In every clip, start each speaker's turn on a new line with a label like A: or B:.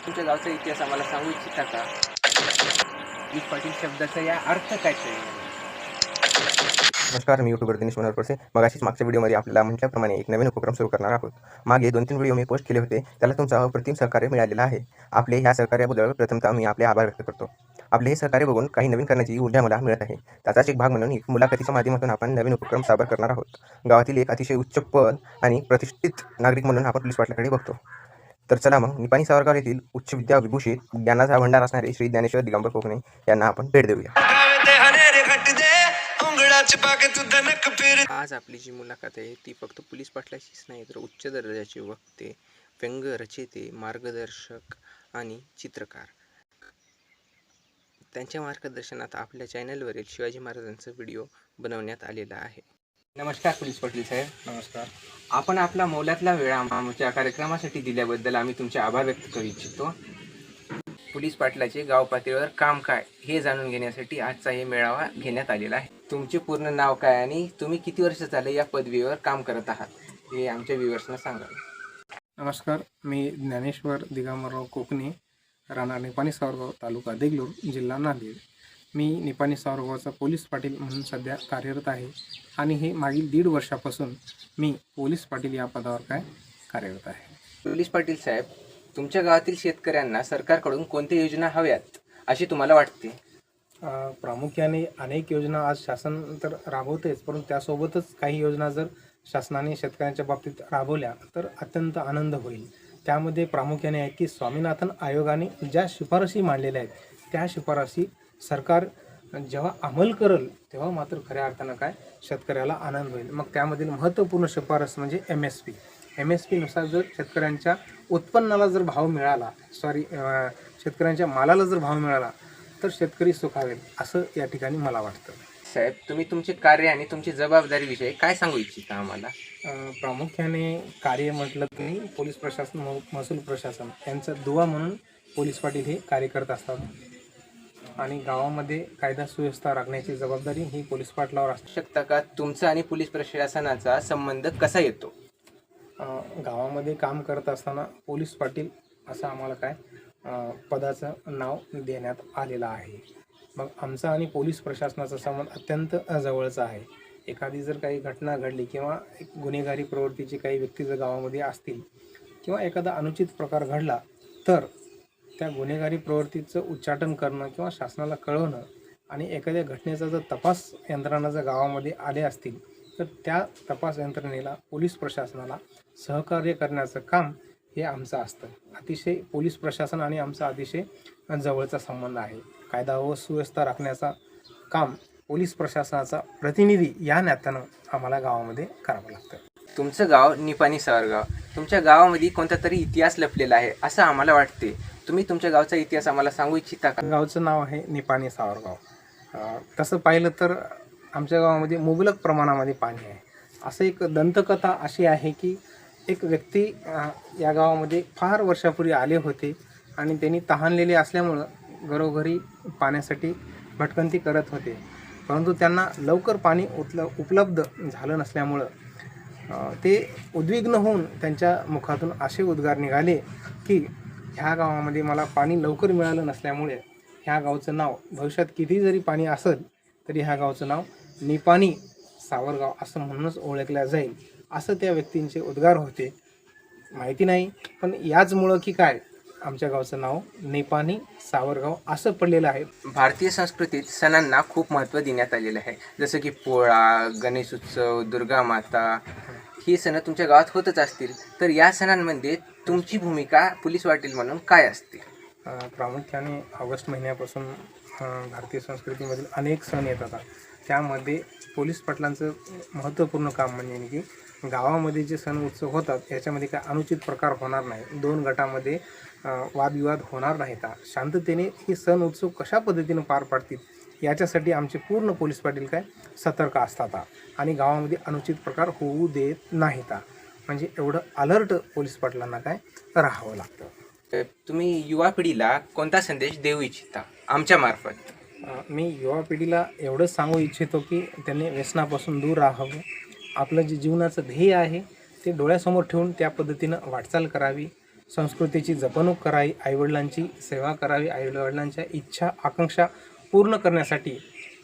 A: तुमच्या गावचा इतिहास आम्हाला सांगू इच्छिता का? पोलीस पाटील शब्दाचा या अर्थ काय आहे?
B: नमस्कार, मी यूट्यूबर दिनेश मनोहरपरसे. मगाशीच मागच्या व्हिडिओमध्ये आपल्याला म्हटल्याप्रमाणे एक नवीन उपक्रम सुरू करणार आहोत. मागे 2-3 व्हिडिओ मी पोस्ट केले होते, त्याला तुमचं अप्रतिम सहकार्य मिळालेलं आहे. आपले ह्या सहकार्याबद्दल प्रथमतः मी आपले आभार व्यक्त करतो. आपले हे सहकार्य बघून काही नवीन करण्याची ऊर्जा मला मिळत आहे. त्याचाच एक भाग म्हणून एक मुलाखतीच्या माध्यमातून आपण नवीन उपक्रम सादर करणार आहोत. गावातील एक अतिशय उच्च पद आणि प्रतिष्ठित नागरिक म्हणून आपण पोलीस पाटलाकडे बघतो. तर चला मग निपाणी सावरगाव येथील उच्च विद्या विभूषित ज्ञानाचा भंडार असणारे श्री ज्ञानेश्वर दिगंबर कोकणे यांना आपण भेट देऊया.
A: आज आपली जी मुलाखत आहे ती फक्त पोलीस पाटलाचीच नाही तर उच्च दर्जाचे वक्ते, व्यंग रचयिते, मार्गदर्शक आणि चित्रकार त्यांच्या मार्गदर्शनात आपल्या चॅनलवरील शिवाजी महाराजांचा व्हिडिओ बनवण्यात आलेला आहे. नमस्कार पोलीस पाटील साहेब.
C: नमस्कार.
A: आपण आपला मोलातला वेळ आमच्या कार्यक्रमासाठी दिल्याबद्दल आम्ही तुमचे आभार व्यक्त करू इच्छितो. पोलीस पाटलाचे गाव पातळीवर काम काय हे जाणून घेण्यासाठी आजचा हे मेळावा घेण्यात आलेला आहे. तुमचे पूर्ण नाव काय आणि तुम्ही किती वर्ष झाले या पदवीवर काम करत आहात हे आमच्या व्ह्युअर्सना सांगा.
C: नमस्कार, मी ज्ञानेश्वर दिगंबरराव कोकणे, राहणार निपाणी सावरगाव, तालुका देगलूर, जिल्हा नांदेड. मी निपाणी सावरगावचा पोलीस पाटील म्हणून सध्या कार्यरत आहे आणि हे मागील 1.5 वर्षापासून मी पोलीस पाटील या पदावर कार्यरत आहे.
A: पोलीस पाटील साहेब, तुमच्या गावातील शेतकऱ्यांना सरकारकडून कोणत्या योजना हव्यात अशी तुम्हाला वाटते?
C: प्रामुख्याने अनेक योजना आज शासन तर राबवतेच, परंतु त्यासोबतच काही योजना जर शासनाने शेतकऱ्यांच्या बाबतीत राबवल्या तर अत्यंत आनंद होईल. त्यामध्ये प्रामुख्याने आहे की स्वामीनाथन आयोगाने ज्या शिफारसी मांडलेल्या आहेत त्या शिफारसी सरकार जेव्हा अंमल करेल तेव्हा मात्र खऱ्या अर्थानं शेतकऱ्याला आनंद होईल. मग त्यामधील महत्त्वपूर्ण शिफारस म्हणजे MSP नुसार जर शेतकऱ्यांच्या उत्पन्नाला जर भाव मिळाला, शेतकऱ्यांच्या मालाला जर भाव मिळाला तर शेतकरी सुखावेल असं या ठिकाणी मला वाटतं.
A: साहेब, तुम्ही तुमचे कार्य आणि तुमची जबाबदारीविषयी काय सांगू इच्छिता आम्हाला?
C: प्रामुख्याने कार्य म्हटलं की पोलीस प्रशासन, महसूल प्रशासन यांचा दुवा म्हणून पोलीस पाटील हे कार्य करत असतात आणि गावामध्ये कायदा सुव्यवस्था राखण्याची जबाबदारी ही पोलीस पाटलावर असू
A: शकता का तुमचा आणि पोलीस प्रशासनाचा संबंध कसा येतो?
C: गावामध्ये काम करत असताना पोलीस पाटील असं आम्हाला पदाचं नाव देण्यात आलेलं आहे. मग आमचा आणि पोलीस प्रशासनाचा संबंध अत्यंत जवळचा आहे. एखादी जर काही घटना घडली किंवा एक गुन्हेगारी प्रवृत्तीची काही व्यक्ती जर गावामध्ये असतील किंवा एखादा अनुचित प्रकार घडला तर त्या गुन्हेगारी प्रवृत्तीचं उच्चाटन करणं किंवा शासनाला कळवणं आणि एखाद्या घटनेचा जर तपास यंत्रणा जर गावामध्ये आले असतील तर त्या तपास यंत्रणेला पोलीस प्रशासनाला सहकार्य करण्याचं काम हे आमचं असतं. अतिशय पोलीस प्रशासन आणि आमचा अतिशय जवळचा संबंध आहे. कायदा व सुव्यवस्था राखण्याचा काम पोलीस प्रशासनाचा प्रतिनिधी या नात्यानं आम्हाला गावामध्ये करावं लागतं.
A: तुमचं गाव निपाणी सावरगाव, तुमच्या गावामध्ये कोणता तरी इतिहास लपलेला आहे असं आम्हाला वाटते. तुम्ही तुमच्या गावचा इतिहास आम्हाला सांगू इच्छिता का?
C: गावचं नाव आहे निपाणी सावरगाव. तसं पाहिलं तर आमच्या गावामध्ये मुबलक प्रमाणामध्ये पाणी आहे. असं एक दंतकथा अशी आहे की एक व्यक्ती या गावामध्ये फार वर्षापूर्वी आले होते आणि त्यांनी तहानलेले असल्यामुळं घरोघरी पाण्यासाठी भटकंती करत होते, परंतु त्यांना लवकर पाणी उपलब्ध झालं नसल्यामुळं ते उद्विग्न होऊन त्यांच्या मुखातून असे उद्गार निघाले की ह्या गावामध्ये मला पाणी लवकर मिळालं नसल्यामुळे ह्या गावचं नाव भविष्यात किती जरी पाणी असेल तरी ह्या गावचं नाव निपाणी सावरगाव असं म्हणूनच ओळखलं जाईल असं त्या व्यक्तींचे उद्गार होते. माहिती नाही, पण याचमुळं की आमच्या गावचं नाव निपाणी सावरगाव असं पडलेलं आहे.
A: भारतीय संस्कृतीत सणांना खूप महत्त्व देण्यात आलेलं आहे, जसं की पोळा, गणेश उत्सव, दुर्गा माता, ही सणं तुमच्या गावात होतच असतील. तर या सणांमध्ये तुमची भूमिका पोलीस पाटील म्हणून काय असते?
C: प्रामुख्याने ऑगस्ट महिन्यापासून भारतीय संस्कृतीमधील अनेक सण येतात. त्यामध्ये पोलीस पाटलांचं महत्त्वपूर्ण काम म्हणजे की गावामध्ये जे सण उत्सव होतात याच्यामध्ये अनुचित प्रकार होणार नाही, 2 गटामध्ये वादविवाद होणार नाहीत, शांततेने हे सण उत्सव कशा पद्धतीनं पार पाडतील याच्यासाठी आमचे पूर्ण पोलीस पाटील सतर्क असतात आणि गावामध्ये अनुचित प्रकार होऊ देत नाहीत. म्हणजे एवढं अलर्ट पोलीस पाटलांना राहावं लागतं.
A: तुम्ही युवा पिढीला कोणता संदेश देऊ इच्छिता आमच्या मार्फत?
C: मी युवा पिढीला एवढंच सांगू इच्छितो की त्यांनी व्यसनापासून दूर राहावं. आपलं जे जीवनाचं ध्येय आहे ते डोळ्यासमोर ठेवून त्या पद्धतीनं वाटचाल करावी. संस्कृतीची जपणूक करावी, आईवडिलांची सेवा करावी, आईवडिलांच्या इच्छा आकांक्षा पूर्ण करण्यासाठी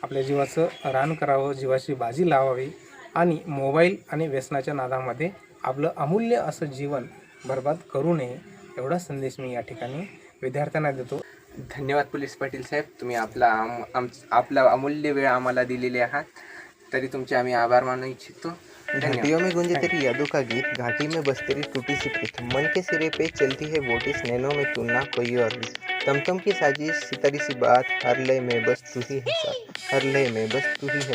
C: आपल्या जीवाचं रान करावं, जीवाची बाजी लावावी आणि मोबाईल आणि व्यसनाच्या नादामध्ये आपलं अमूल्य असं जीवन बर्बाद करू नये, एवढा संदेश मी या ठिकाणी विद्यार्थ्यांना देतो.
A: धन्यवाद पोलीस पाटील साहेब, तुम्ही आपला अमूल्य वेळ आम्हाला दिलेले आहात, तरी तुमचे आम्ही आभार मानू इच्छितो. धन्यवाद.
B: घंटियों में गूंजे तेरी यादों का गीत, घाटी में बस तेरी टूटी सी प्रीत, मन के सिरे पे चलती है बोटिस, नैनों में तू ना कोई और भी, तमतम की साजिश सितारी सी बात, हर लय में बस तू ही है साथ, हर लय में बस तू ही है